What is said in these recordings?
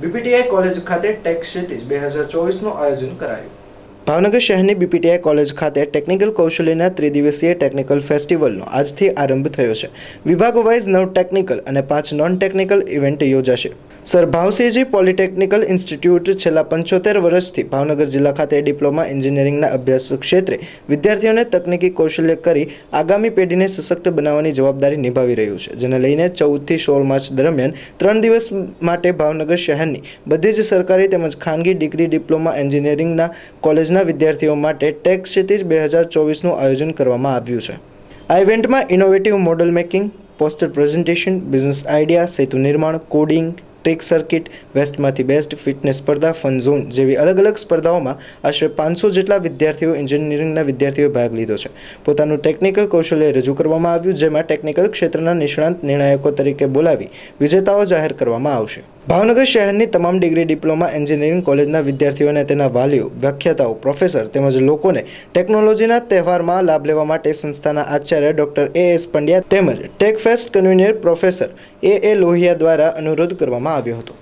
બીપીટીઆઈ college ખાતે tech ક્ષિતિજ 2024નું આયોજન કરાયું। ભાવનગર શહેરની બીપીટીઆઈ કોલેજ ખાતે ટેકનિકલ કૌશલ્યના ત્રિદિવસીય ટેકનિકલ ફેસ્ટિવલનો આજથી આરંભ થયો છે। વિભાગો વાઇઝ 9 ટેકનિકલ અને 5 નોન ટેકનિકલ ઇવેન્ટ યોજાશે। સર ભાવસિંહજી પોલિટેકનિકલ ઇન્સ્ટિટ્યૂટ છેલ્લા 75 વર્ષથી ભાવનગર જિલ્લા ખાતે ડિપ્લોમા એન્જિનિયરિંગના અભ્યાસ ક્ષેત્રે વિદ્યાર્થીઓને તકનીકી કૌશલ્ય કરી આગામી પેઢીને સશક્ત બનાવવાની જવાબદારી નિભાવી રહ્યું છે, જેને લઈને 14 થી 16 માર્ચ દરમિયાન 3 દિવસ માટે ભાવનગર શહેરની બધી જ સરકારી તેમજ ખાનગી ડિગ્રી ડિપ્લોમા એન્જિનિયરિંગના કોલેજના વિદ્યાર્થીઓ માટે ટેક ક્ષિતિજ 2024નું આયોજન કરવામાં આવ્યું છે। આ ઇવેન્ટમાં innovative model making, poster presentation, business idea, સેતુ નિર્માણ, કોડિંગ, ટ્રિક સર્કિટ, વેસ્ટમાંથી બેસ્ટ, ફિટનેસ સ્પર્ધા, ફન ઝોન જેવી અલગ અલગ સ્પર્ધાઓમાં આશરે 500 જેટલા વિદ્યાર્થીઓ એન્જિનિયરિંગના વિદ્યાર્થીઓએ ભાગ લીધો છે। પોતાનું ટેકનિકલ કૌશલ્ય રજૂ કરવામાં આવ્યું, જેમાં ટેકનિકલ ક્ષેત્રના નિષ્ણાંત નિર્ણાયકો તરીકે બોલાવી વિજેતાઓ જાહેર કરવામાં આવશે। ભાવનગર શહેરની તમામ ડિગ્રી ડિપ્લોમા એન્જિનિયરિંગ કોલેજના વિદ્યાર્થીઓ અને તેના વાલીઓ, વ્યાખ્યાતાઓ, પ્રોફેસર તેમજ લોકોને ટેકનોલોજીના તહેવારમાં લાભ લેવા માટે સંસ્થાના આચાર્ય ડોક્ટર એ.એસ. પંડ્યા તેમજ ટેકફેસ્ટ કન્વીનર પ્રોફેસર એ.એ. લોહિયા દ્વારા અનુરોધ કરવામાં આવ્યો હતો।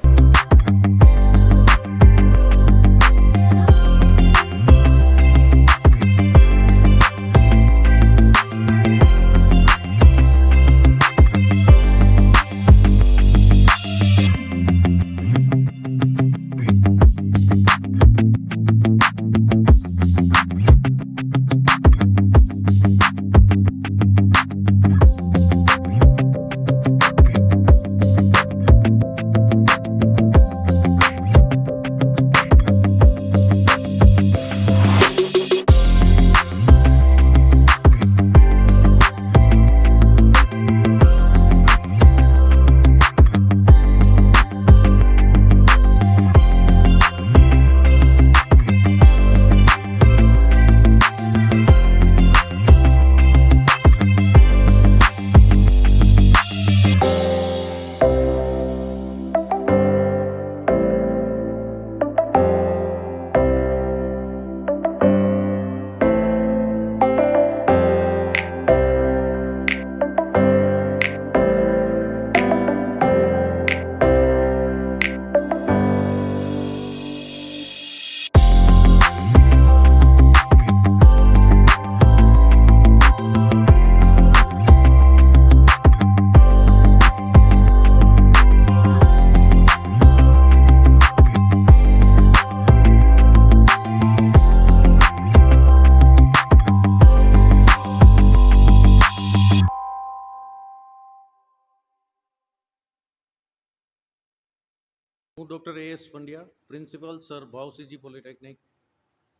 હું ડૉક્ટર એ.એસ. Pandya, principal sir Bhavsinhji polytechnic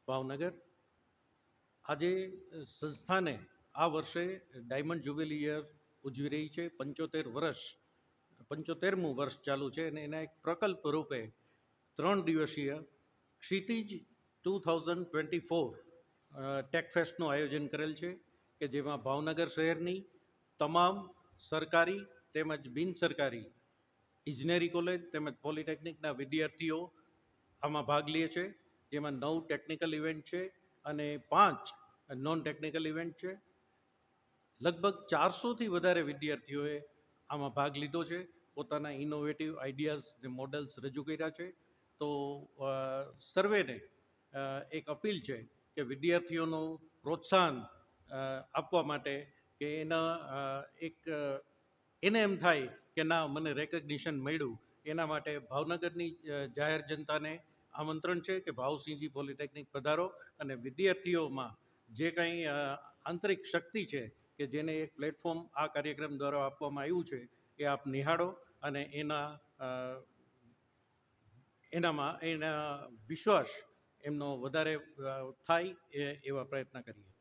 Bhavnagar. આજે સંસ્થાને આ વર્ષે ડાયમંડ જ્યુબિલી યર ઉજવી રહી છે। 75મું વર્ષ ચાલુ છે અને એના એક પ્રકલ્પ રૂપે 3 દિવસીય ક્ષિતિજ 2024 ટેકફેસ્ટનું આયોજન કરેલ છે કે જેમાં ભાવનગર શહેરની તમામ સરકારી તેમજ બિનસરકારી ઇજનેરી કોલેજ તેમજ પોલિટેકનિકના વિદ્યાર્થીઓ આમાં ભાગ લે છે, જેમાં 9 ટેકનિકલ ઇવેન્ટ છે અને 5 નોન ટેકનિકલ ઇવેન્ટ છે। લગભગ 400થી વધારે વિદ્યાર્થીઓએ આમાં ભાગ લીધો છે, પોતાના ઇનોવેટિવ આઈડિયાઝ ને મોડલ્સ રજૂ કર્યા છે। તો સર્વેને એક અપીલ છે કે વિદ્યાર્થીઓનું પ્રોત્સાહન આપવા માટે કે એને એમ થાય કે ના મને રેકગ્નિશન મળ્યું, એના માટે ભાવનગરની જાહેર જનતાને આમંત્રણ છે કે ભાવસિંહજી પોલિટેકનિક પધારો અને વિદ્યાર્થીઓમાં જે કંઈ આંતરિક શક્તિ છે કે જેને એક પ્લેટફોર્મ આ કાર્યક્રમ દ્વારા આપવામાં આવ્યું છે એ આપ નિહાળો અને એના વિશ્વાસ એમનો વધારે થાય એવા પ્રયત્ન કરીએ।